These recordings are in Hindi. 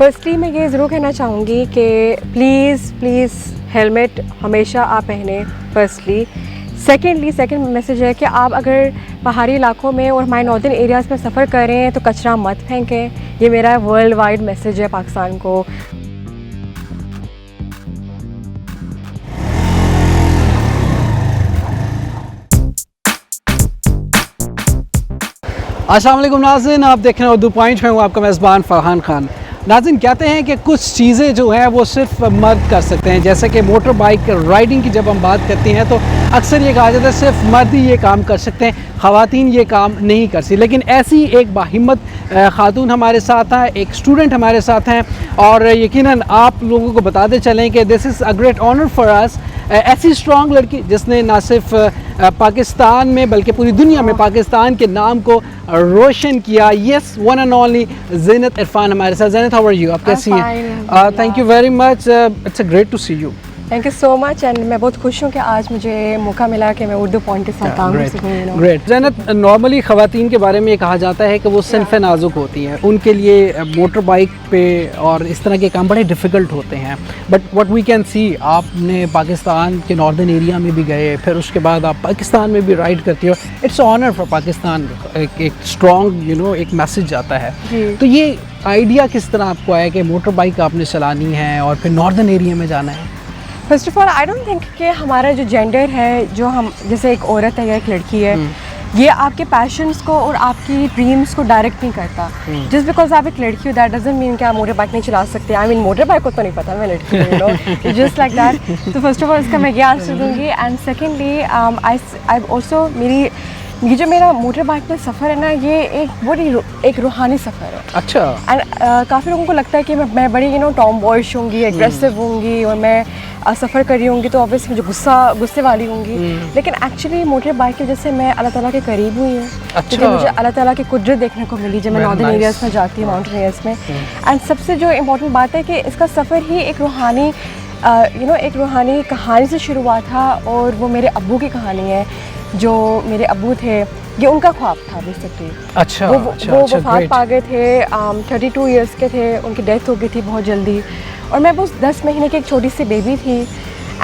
फर्स्टली मैं ये ज़रूर कहना चाहूँगी कि प्लीज़ हेलमेट हमेशा आप पहने फर्स्टली। सेकेंड मैसेज है कि आप अगर पहाड़ी इलाकों में और हमारे नॉर्दर्न एरियाज़ में सफ़र कर रहे हैं तो कचरा मत फेंकें। ये मेरा वर्ल्ड वाइड मैसेज है पाकिस्तान को। अस्सलाम वालेकुम नाज़रीन, आप देख रहे हैं उर्दू पॉइंट में हूँ आपका मेज़बान फ़रहान खान। नाज़रीन, कहते हैं कि कुछ चीज़ें जो हैं वो सिर्फ मर्द कर सकते हैं, जैसे कि मोटर बाइक राइडिंग की जब हम बात करते हैं तो अक्सर ये कहा जाता है सिर्फ मर्द ही ये काम कर सकते हैं, ख़वातीन ये काम नहीं कर सकती। लेकिन ऐसी एक बाहिम्मत खातून हमारे साथ हैं, एक स्टूडेंट हमारे साथ हैं और यकीनन आप लोगों को बताते चलें कि this is a great honour for us. ऐसी स्ट्रॉन्ग लड़की जिसने ना सिर्फ पाकिस्तान में बल्कि पूरी दुनिया में पाकिस्तान के नाम को रोशन किया। Yes, one and only Zeenat Irfan हमारे साथ। Zeenat, how are you? आप कैसी हैं? Thank you very much, it's a great to see you. Thank you so much and मैं बहुत खुश हूँ कि आज मुझे मौका मिला कि मैं उर्दू पॉइंट के साथ काम कर सकूँ। ग्रेट। ज़ीनत, नॉर्मली ख़वातीन के बारे में ये कहा जाता है कि वो सिनफ़ नाजुक होती हैं, उनके लिए मोटर बाइक पे और इस तरह के काम बड़े डिफ़िकल्ट होते हैं। But what we can see, आपने पाकिस्तान के नॉर्दर्न एरिया में भी गए, फिर उसके बाद आप पाकिस्तान में भी राइड करती हो। It's honour for Pakistan. एक स्ट्रॉन्ग एक मैसेज जाता है। तो ये आइडिया किस तरह आपको आया कि मोटर बाइक आपने चलानी है और फिर नॉर्दर्न एरिया में जाना है? First of all I don't think कि हमारा जो जेंडर है, जो हम जैसे एक औरत है या एक लड़की है, ये आपके पैशंस को और आपकी ड्रीम्स को डायरेक्ट नहीं करता। जस्ट बिकॉज आप एक लड़की हो दैट डजंट मीन कि आप मोटर बाइक नहीं चला सकते। आई मीन मोटर बाइक को तो नहीं पता, मैं लड़की हूँ, you know, just like that. तो फर्स्ट ऑफ ऑल इसका मैं ये आंसर दूँगी एंड सेकेंडली आई ऑल्सो ये जो मेरा मोटर बाइक में सफ़र है ना, ये एक रूहानी सफ़र है। अच्छा। एंड काफ़ी लोगों को लगता है कि मैं बड़ी टॉम बॉयश होंगी, एग्रेसिव होंगी और मैं सफ़र कर रही होंगी तो ऑब्वियसली मुझे गुस्से वाली होंगी। लेकिन एक्चुअली मोटर बाइक की वजह से मैं अल्लाह ताला के करीब हुई हूँ। अच्छा। तो मुझे अल्लाह ताला की कुदरत देखने को मिली जब मैं नॉर्दर्न एरियाज़ में जाती हूँ, माउंटेन एरियाज़ में। एंड सबसे जो इम्पोर्टेंट बात है कि इसका सफ़र ही एक रूहानी एक रूहानी कहानी से शुरू हुआ था और वो मेरे अब्बू की कहानी है। जो मेरे अब्बू थे, ये उनका ख्वाब था बेसिकली। अच्छा। वो वफ़ात पा गए थे, 32 इयर्स के थे, उनकी डेथ हो गई थी बहुत जल्दी और मैं बस 10 महीने की एक छोटी सी बेबी थी।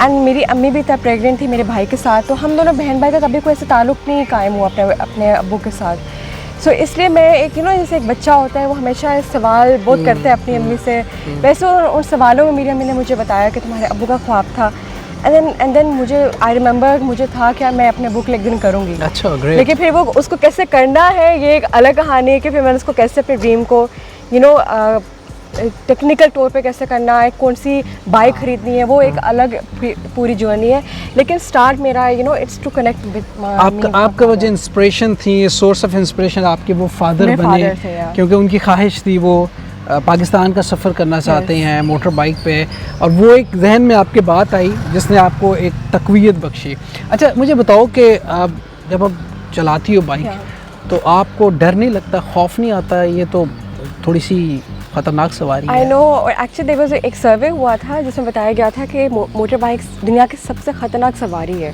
एंड मेरी अम्मी भी तब प्रेग्नेंट थी मेरे भाई के साथ, तो हम दोनों बहन भाई का कभी कोई ऐसा ताल्लुक़ नहीं कायम हुआ अपने अब्बू के साथ। सो इसलिए मैं एक जैसे एक बच्चा होता है वो हमेशा सवाल बहुत करते हैं अपनी अम्मी से। वैसे उन सवालों में मेरी अम्मी ने मुझे बताया कि तुम्हारे अब्बू का ख्वाब था। एंड देन मुझे आई रिमेंबर मुझे था कि मैं अपने बुक एक दिन करूँगी। अच्छा, ग्रेट। लेकिन फिर वो उसको कैसे करना है ये एक अलग कहानी है कि फिर मैंने उसको कैसे अपने ड्रीम को टेक्निकल तौर पे कैसे करना है, कौन सी बाइक खरीदनी है, वो एक अलग पूरी जर्नी है। लेकिन स्टार्ट मेरा इट्स टू कनेक्ट विद आपका वो जो इंस्पिरेशन थी, सोर्स ऑफ इंस्पिरेशन आपके वो फादर बने, क्योंकि उनकी ख्वाहिश थी वो पाकिस्तान का सफ़र करना चाहते हैं मोटर बाइक पे, और वो एक जहन में आपके बात आई जिसने आपको एक तक़वियत बख्शी। अच्छा, मुझे बताओ कि जब आप चलाती हो बाइक तो आपको डर नहीं लगता, खौफ नहीं आता? ये तो थोड़ी सी ख़तरनाक सवारी है। I know, actually there was एक सर्वे हुआ था जिसमें बताया गया था कि मोटर बाइक दुनिया की सबसे ख़तरनाक सवारी है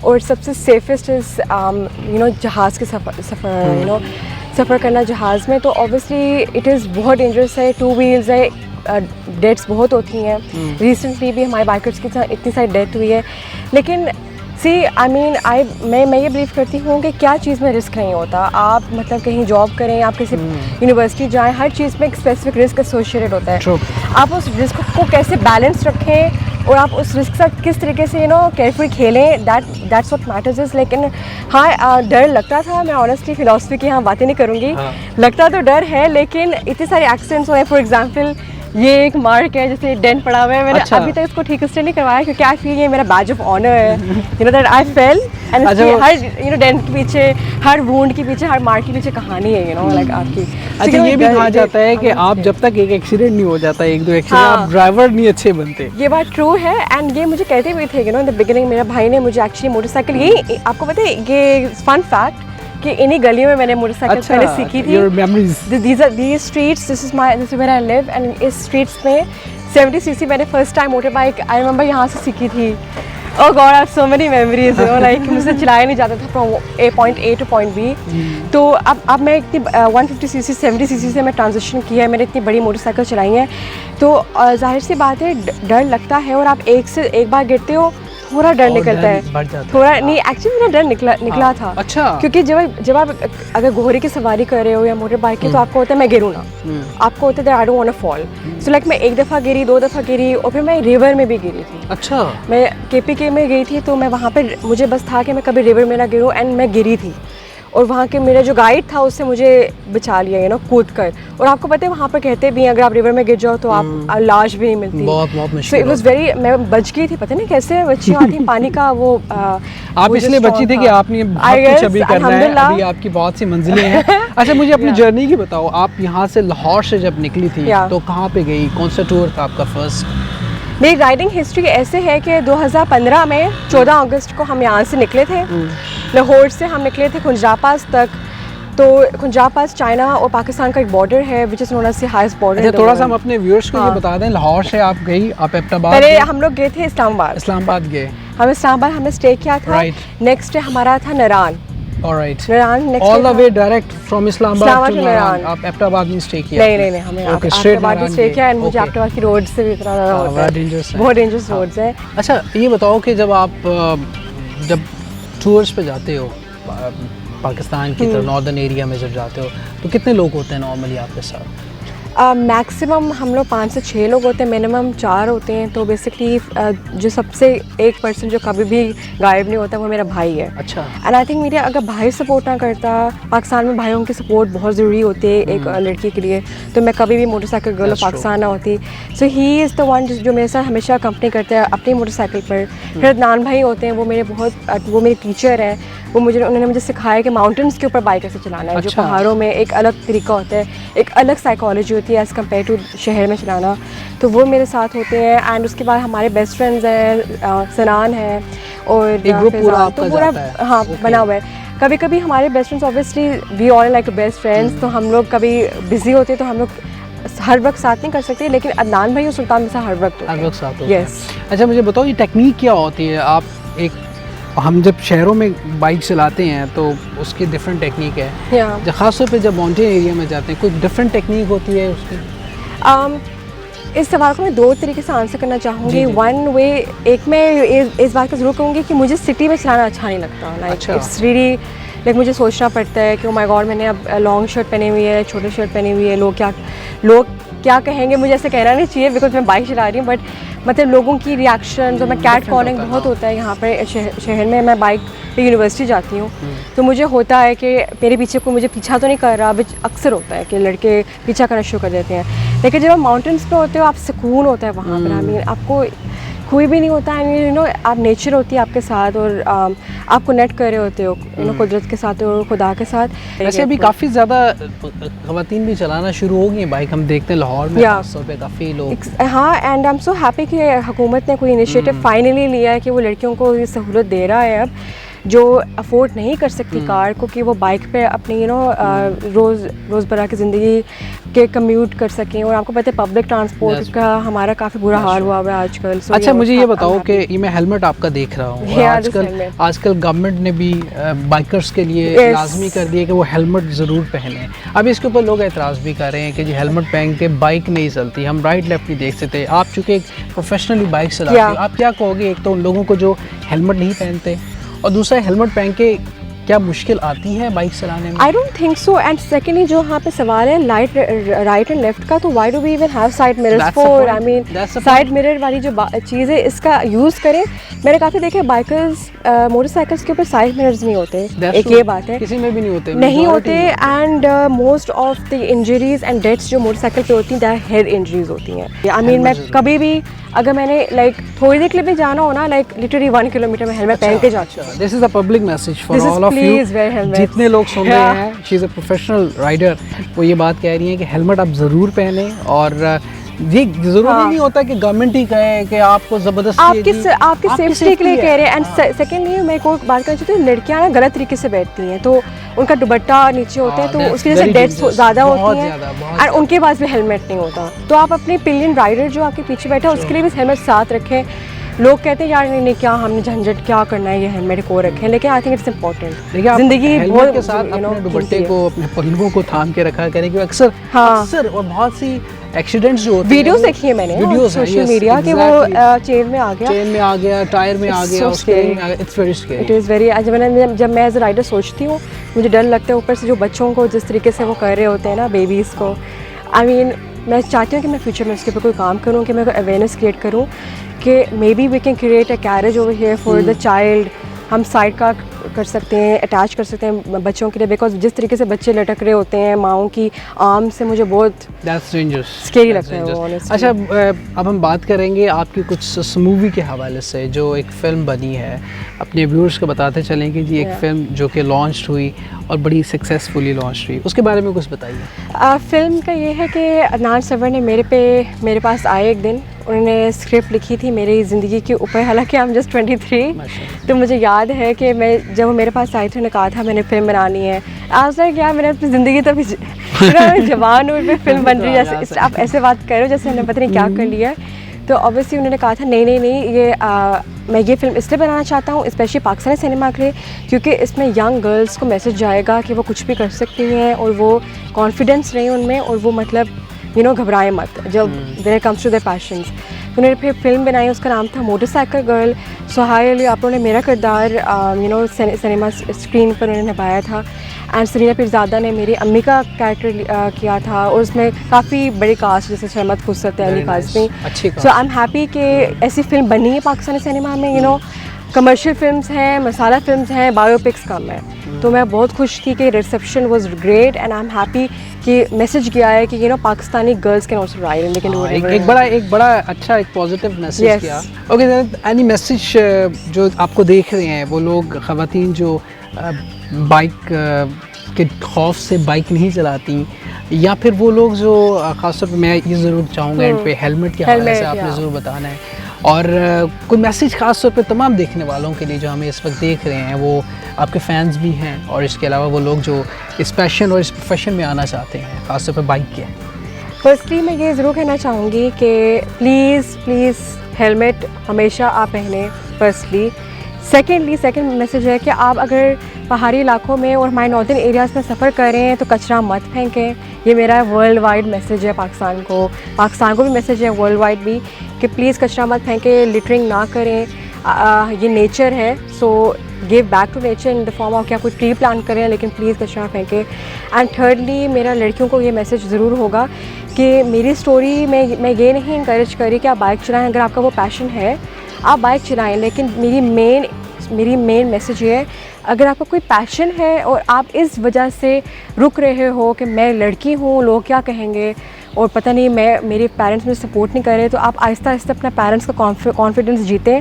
और सबसे सेफेस्ट इज़ जहाज़ के सफ़र करना जहाज़ में। तो ऑब्वियसली इट इज़ बहुत डेंजरस है, 2 व्हील्स है, डेथ्स बहुत होती हैं। रिसेंटली भी हमारे बाइकर्स की इतनी सारी डेथ हुई है। लेकिन मैं ये बिलीव करती हूँ कि क्या चीज़ में रिस्क नहीं होता। आप मतलब कहीं जॉब करें, आप किसी यूनिवर्सिटी जाएं, हर चीज़ में एक स्पेसिफिक रिस्क एसोसिएटेड होता है। आप उस रिस्क को कैसे बैलेंस रखें और आप उस रिस्क के साथ किस तरीके से केयरफुल खेलें, दैट्स व्हाट मैटर्स इज़। लेकिन हाँ, डर लगता था। मैं ऑनेस्टली फ़िलॉसफी की बातें नहीं करूँगी। लगता तो डर है, लेकिन इतने सारे एक्सीडेंट्स हुए। फॉर एग्जाम्पल ये एक मार्क है, जैसे डेंट पड़ा हुआ है। मैंने अभी तक इसको ठीक से नहीं करवाया क्योंकि आई फील ये मेरा बैज ऑफ ऑनर है, दैट आई फेल। एंड हर डेंट के पीछे, हर वुंड के पीछे, हर मार्क के पीछे कहानी है, लाइक आपकी। अच्छा, ये भी कहा जाता है कि आप जब तक एक एक्सीडेंट नहीं हो जाता, 1-2 एक्सीडेंट, आप ड्राइवर नहीं अच्छे बनते। ये बात ट्रू है एंड ये मुझे कहते भी थे इन द बिगिनिंग। मेरा भाई ने मुझे एक्चुअली मोटरसाइकिल, यही आपको पता है, ये फन फैक्ट कि इन्हीं गलियों में मैंने मोटरसाइकिल पहले सीखी थी। These streets, this is where I live, and इस स्ट्रीट्स में 70 सीसी मैंने first time motor bike I remember यहाँ से सीखी थी। Oh God, I have so many memories, like मुझसे चलाया नहीं जाता था from point A to point B. तो अब मैं इतनी 150 सीसी 70 सीसी से मैं ट्रांजिशन किया है, मैंने इतनी बड़ी मोटरसाइकिल चलाई हैं, तो जाहिर सी बात है डर लगता है, और आप एक बार गिरते हो थोड़ा डर निकलता है, थोड़ा नहीं, एक्चुअली मेरा डर निकला था। अच्छा। क्योंकि जब आप अगर घोड़े की सवारी कर रहे हो या मोटर बाइक की, तो आपको होता है मैं गिरूँ ना, आपको होता है I don't want to fall. So like मैं 1 दफ़ा गिरी, 2 दफ़ा गिरी, और फिर मैं रिवर में भी गिरी थी। अच्छा। मैं KPK में गई थी, तो मैं वहाँ पे मुझे बस था कि मैं कभी रिवर में ना गिरूँ, एंड मैं गिरी थी, और वहाँ के मेरा जो गाइड था उससे मुझे बचा लिया कूद कर। और आपको पता है वहाँ पर कहते भी हैं अगर आप रिवर में गिर जाओ तो आप लाश भी नहीं मिलती। बहुत मुश्किल। इट वाज वेरी, मैं बच गई थी, पता नहीं कैसे बच्ची आती पानी का वो आप इसलिए बची थी कि आपने बहुत कुछ अभी करना है, अभी आपकी बहुत सी मंजिलें हैं। अच्छा, मुझे अपनी जर्नी की बताओ, आप यहाँ से लाहौर से जब निकली थी तो कहाँ पे गई, कौन सा टूर था आपका फर्स्ट? मेरी राइडिंग हिस्ट्री ऐसे है कि 2015 में 14 अगस्त को हम यहाँ से निकले थे, लाहौर से हम निकले थे खुंजा पास तक। तो खुंजा पास चाइना और पाकिस्तान का एक बॉर्डर है, which is known as the highest border. थोड़ा सा हम अपने व्यूअर्स को ये बता दें, लाहौर से आप गई, आप एबटाबाद पहले हम लोग गए थे इस्लामाबाद गए, हम इस्लामाबाद हमने स्टे किया था। नेक्स्ट डे हमारा था नारान। Alright. Naran all the way direct from Islamabad to Naran. आप एबटाबाद में स्टे किया? नहीं, हमने एबटाबाद में स्टे किया, एंड मुझे एबटाबाद की रोड से भी इतना होता है, बहुत डेंजरस रोड्स हैं। अच्छा, ये बताओ कि जब आप जब टूर्स पे जाते हो पाकिस्तान की तरफ, नॉर्दर्न एरिया में जब जाते हो, तो कितने लोग होते हैं नॉर्मली आपके साथ? मैक्सिमम हम लोग 5 से 6 लोग होते हैं, मिनिमम 4 होते हैं। तो बेसिकली जो सबसे एक पर्सन जो कभी भी गायब नहीं होता वो मेरा भाई है। अच्छा। एंड आई थिंक मेरे अगर भाई सपोर्ट ना करता, पाकिस्तान में भाइयों की सपोर्ट बहुत ज़रूरी होती है एक लड़की के लिए, तो मैं कभी भी मोटरसाइकिल गर्ल ऑफ पाकिस्तान ना होती। सो ही इज़ द वन जो मेरे साथ हमेशा कंपनी करता है अपनी मोटरसाइकिल पर। फिर अदनान भाई होते हैं, वो मेरे टीचर हैं, उन्होंने मुझे सिखाया कि माउंटेन्स के ऊपर बाइक कैसे चलाना है। जो पहाड़ों में एक अलग तरीका होता है, एक अलग साइकोलॉजी होती है एज़ कम्पेयर टू शहर में चलाना, तो वो मेरे साथ होते हैं। एंड उसके बाद हमारे बेस्ट फ्रेंड्स हैं, सनान है और तो पूरा हाँ बना हुआ है। कभी कभी हमारे best friends obviously we all like best friends, तो हम लोग कभी बिजी होते हैं तो हम लोग हर वक्त साथ नहीं कर सकते, लेकिन अदनान भाई और सुल्तान में हर वक्त साथ होते हैं। अच्छा, मुझे बताओ ये टेक्निक क्या होती है? आप हम जब शहरों में बाइक चलाते हैं तो उसकी डिफरेंट टेक्निक है, जब खासतौर पे जब माउंटेन एरिया में जाते हैं कुछ डिफरेंट टेक्निक होती है उसकी? इस सवाल को मैं 2 तरीके से आंसर करना चाहूँगी। वन वे, एक मैं इस बात का ज़रूर कहूँगी कि मुझे सिटी में चलाना अच्छा नहीं लगता। लाइक इट्स रियली लाइक मुझे सोचना पड़ता है कि ओ माय गॉड मैंने अब लॉन्ग शर्ट पहनी हुई है, छोटी शर्ट पहनी हुई है, लोग क्या कहेंगे। मुझे ऐसे कहना नहीं चाहिए बिकॉज मैं बाइक चला रही हूँ, बट मतलब लोगों की रिएक्शन और मैं कैट कॉलिंग बहुत होता है यहाँ पर शहर में। मैं बाइक पे यूनिवर्सिटी जाती हूँ तो मुझे होता है कि मेरे पीछे कोई मुझे पीछा तो नहीं कर रहा, अक्सर होता है कि लड़के पीछा करना शुरू कर देते हैं। लेकिन जब आप माउंटेन्स पे होते हो आप सुकून होता है वहाँ पर। आई मीन आपको कोई भी नहीं होता है, आप नेचर होती है आपके साथ और आप कनेक्ट कर रहे होते हो कुदरत के साथ और खुदा के साथ। वैसे अभी काफ़ी ज़्यादा ख़वातीन भी चलाना शुरू हो गई हैं बाइक, हम देखते हैं लाहौर में खासतौर पे काफ़ी लोग। हाँ, and I am so happy कि हुकूमत ने कोई इनिशिएटिव फाइनली लिया है कि वो लड़कियों को ये सहूलत दे रहा है अब, जो अफोर्ड नहीं कर सकती कार को, कि वो बाइक पे अपनी रोज़मर्रा की ज़िंदगी के कम्यूट कर सकें। और आपको पता है पब्लिक ट्रांसपोर्ट का हमारा काफ़ी बुरा हाल हुआ है आजकल। अच्छा, मुझे ये बताओ कि ये मैं हेलमेट आपका देख रहा हूँ, आजकल गवर्नमेंट ने भी बाइकर्स के लिए लाजमी कर दिया कि वो हेलमेट ज़रूर पहने। अब इसके ऊपर लोग एतराज़ भी कर रहे हैं कि जी हेलमेट पहन के बाइक नहीं चलती, हम राइट लेफ्ट नहीं देख सकते। आप चूँकि एक प्रोफेशनली बाइक चलाते हो, आप क्या कहोगे एक तो उन लोगों को जो हेलमेट नहीं पहनते, और दूसरा हेलमेट पहन के क्या मुश्किल आती है बाइक चलाने में? I don't think so. And secondly जो यहाँ पे सवाल है राइट एंड लेफ्ट का, तो why do we even have side mirrors for? I mean side mirror वाली जो चीज़ है इसका यूज़ करें। मैंने काफ़ी देखे बाइकर्स मोटरसाइकिल्स के ऊपर साइड मिरर्स नहीं होते, एक ये बात है, किसी में भी नहीं होते। And most of the injuries and deaths जो मोटरसाइकिल पे होती हैं दैट हेड इंजरीज होती हैं। आई मीन मैं कभी भी अगर मैंने लाइक थोड़ी देर के लिए भी जाना हो ना, लाइक लिटरली 1 किलोमीटर में हेलमेट पहन के जाती हूँ। This is a public message for all of you, जितने लोग सुन रहे हैं, she is a professional rider, वो ये बात कह रही हैं कि हेलमेट आप ज़रूर पहने। और ये जरूरी नहीं होता कि गवर्नमेंट ही कहे कि आपको जबरदस्ती आपकी सेफ्टी के लिए कह रहे हैं। एंड सेकेंडली मैं को बात करना चाहती हूँ, लड़कियाँ ना गलत तरीके से बैठती हैं, तो उनका दुपट्टा नीचे होता है, तो उसकी वजह से डेथ्स ज़्यादा होती हैं, और उनके पास भी हेलमेट नहीं होता। तो आप अपने पिलियन राइडर जो आपके पीछे बैठा है उसके लिए भी हेलमेट साथ रखें। लोग कहते हैं यार नहीं क्या हमने झंझट क्या करना है, ये हेलमेट को रखें, लेकिन आई थिंक इट्स इम्पोर्टेंट। जिंदगी बहुत के साथ अपने दुपट्टे को, अपने पल्लुओं को थाम के रखा करें, क्योंकि अक्सर और बहुत सी एक्सीडेंट्स जो होते हैं, वीडियोस देखी है मैंने सोशल मीडिया के, वो चेन में आ गया, टायर में आ गया, it's very scary. It is very, जब मैं एज अ राइडर सोचती हूँ मुझे डर लगता है, ऊपर से जो बच्चों को जिस तरीके से वो कर रहे होते हैं ना, बेबीज़ को, आई मीन मैं चाहती हूँ कि मैं फ्यूचर में उसके ऊपर कोई काम करूँ, कि मैं कोई अवेयरनेस क्रिएट करूँ कि may be we can create a carriage over here for the child. हम साइड का कर सकते हैं, अटैच कर सकते हैं बच्चों के लिए, बिकॉज जिस तरीके से बच्चे लटक रहे होते हैं माओं की आर्म से, मुझे बहुत स्केरी लगता है वो। अच्छा, अब हम बात करेंगे आपकी कुछ मूवी के हवाले से, जो एक फ़िल्म बनी है। अपने व्यूअर्स को बताते चलें कि जी एक फ़िल्म जो कि लॉन्च हुई और बड़ी सक्सेसफुली लॉन्च हुई, उसके बारे में कुछ बताइए। फ़िल्म का ये है कि अदनान सरवर ने मेरे पास आए एक दिन, उन्होंने स्क्रिप्ट लिखी थी मेरी ज़िंदगी के ऊपर, हालांकि I'm just 23, तो मुझे याद है कि मैं जब वो मेरे पास आई थी, उन्होंने कहा था मैंने फ़िल्म बनानी है। आज तक यार मैंने अपनी ज़िंदगी तो जवान हूँ, फिल्म बन रही है, जैसे आप ऐसे बात करो जैसे मैंने पता नहीं क्या कर लिया है। तो ऑब्वियसली उन्होंने कहा था नहीं ये मैं ये फ़िल्म इसलिए बनाना चाहता हूँ स्पेशली पाकिस्तानी सिनेमा के लिए, क्योंकि इसमें यंग गर्ल्स को मैसेज जाएगा कि वो कुछ भी कर सकती हैं, और वो कॉन्फिडेंस रहे उनमें, और वो मतलब घबराएं मत जब when it comes to their passions. तो उन्होंने फिर फिल्म बनाई, उसका नाम था मोटरसाइकिल गर्ल। सुहाय अली आप लोगों ने मेरा किरदार सिनेमा स्क्रीन पर उन्होंने निभाया था, एंड सरीना पीरज़ादा ने मेरी अम्मी का कैरेक्टर किया था, और उसमें काफ़ी बड़ी कास्ट जैसे शहमत खुसरत अली काज़मी। सो आई एम हैप्पी कि ऐसी फिल्म बनी है पाकिस्तानी सिनेमा में। कमर्शियल फिल्म्स हैं, मसाला फिल्म्स हैं, बायोपिक्स कम है। तो मैं बहुत खुश थी कि reception was great, and I am happy कि मैसेज किया है कि Pakistani girls can also ride, लेकिन एक बड़ा अच्छा एक पॉजिटिव मैसेज किया। ओके, एनी मैसेज जो आपको देख रहे हैं वो लोग, ख़वातीन जो बाइक के खौफ से बाइक नहीं चलाती, या फिर वो लोग जो ख़ासतौर पर मैं ये ज़रूर चाहूँगा इन पे हेलमेट के हवाले से आपने ज़रूर बताना है, और कोई मैसेज ख़ास तौर पे तमाम देखने वालों के लिए जो हमें इस वक्त देख रहे हैं, वो आपके फ़ैन्स भी हैं, और इसके अलावा वो लोग जो इस पैशन और इस प्रोफेशन में आना चाहते हैं, ख़ास तौर पे बाइक के। फर्स्टली मैं ये ज़रूर कहना चाहूँगी कि प्लीज़ हेलमेट हमेशा आप पहने, फर्स्टली। सेकेंड मैसेज है कि आप अगर पहाड़ी इलाकों में और हमारे नॉर्दर्न एरियाज़ में सफ़र कर रहे हैं तो कचरा मत फेंकें। ये मेरा वर्ल्ड वाइड मैसेज है पाकिस्तान को भी मैसेज है, वर्ल्ड वाइड भी, कि प्लीज़ कचरा मत फेंकें, लिटरिंग ना करें। ये नेचर है, so give back to nature in the form of क्या कोई ट्री प्लांट करें, लेकिन प्लीज़ कचरा फेंकें। एंड थर्डली मेरा लड़कियों को ये मैसेज ज़रूर होगा कि मेरी स्टोरी में मैं ये नहीं इंकरेज करी कि आप बाइक चलाएं, अगर आपका वो पैशन है आप बाइक चलाएं, लेकिन मेरी मेन मैसेज ये है, अगर आपका कोई पैशन है और आप इस वजह से रुक रहे हो कि मैं लड़की हूँ, लोग क्या कहेंगे, और पता नहीं मेरे पेरेंट्स मुझे सपोर्ट नहीं कर रहे, तो आप आहिस्ता आहिस्ता अपना पेरेंट्स का कॉन्फिडेंस जीतें,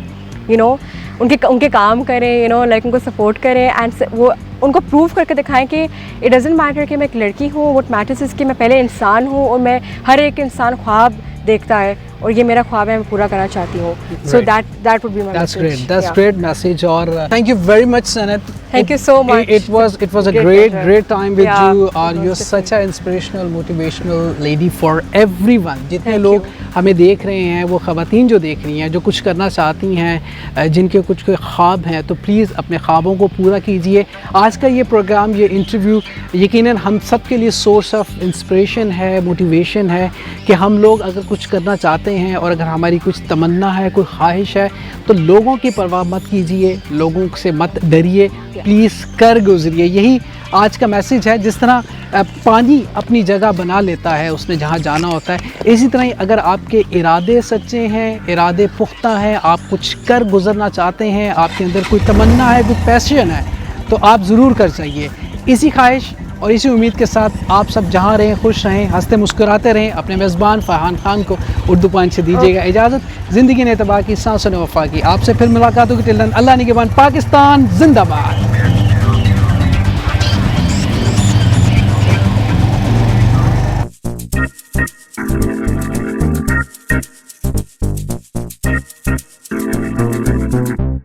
उनके काम करें, लाइक उनको सपोर्ट करें, एंड वो उनको प्रूव करके दिखाएं कि इट डज़न्ट मैटर कि मैं एक लड़की हूँ, व्हाट मैटर्स इज़ कि मैं पहले इंसान हूँ, और मैं हर एक इंसान ख्वाब देखता है, और ये मेरा ख्वाब है, मैं पूरा करना चाहती हूँ। So that would be my message. That's great message, और thank you very much, Sanat. Thank you so much. It was a great time with you, और you're such an inspirational, motivational lady for everyone. जितने लोग हमें देख रहे हैं, वो ख़वातीन जो देख रही हैं, जो कुछ करना चाहती हैं, जिनके कुछ ख्वाब हैं, तो प्लीज़ अपने ख्वाबों को पूरा कीजिए। आज का ये प्रोग्राम, ये इंटरव्यू यकीनन हम सब के लिए सोर्स ऑफ इंस्पिरेशन है, मोटिवेशन है, कि हम लोग अगर कुछ करना चाहते हैं और अगर हमारी कुछ तमन्ना है, कोई ख्वाहिश है, तो लोगों की परवाह मत कीजिए, लोगों से मत डरिए, प्लीज़ कर गुजरिए। यही आज का मैसेज है। जिस तरह पानी अपनी जगह बना लेता है उसने जहाँ जाना होता है, इसी तरह ही अगर आपके इरादे सच्चे हैं, इरादे पुख्ता हैं, आप कुछ कर गुजरना चाहते हैं, आपके अंदर कोई तमन्ना है, कोई पैशन है, तो आप ज़रूर कर चाहिए। इसी ख्वाहिश और इसी उम्मीद के साथ आप सब जहाँ रहें खुश रहें, हंसते मुस्कुराते रहें। अपने मेज़बान फ़रहान खान को उर्दू पंच से दीजिएगा इजाज़त। ज़िंदगी ने तबाह की, सांसों ने वफ़ा की। आपसे फिर मुलाकात होगी। टिल देन, अल्लाह निगहबान, पाकिस्तान जिंदाबाद।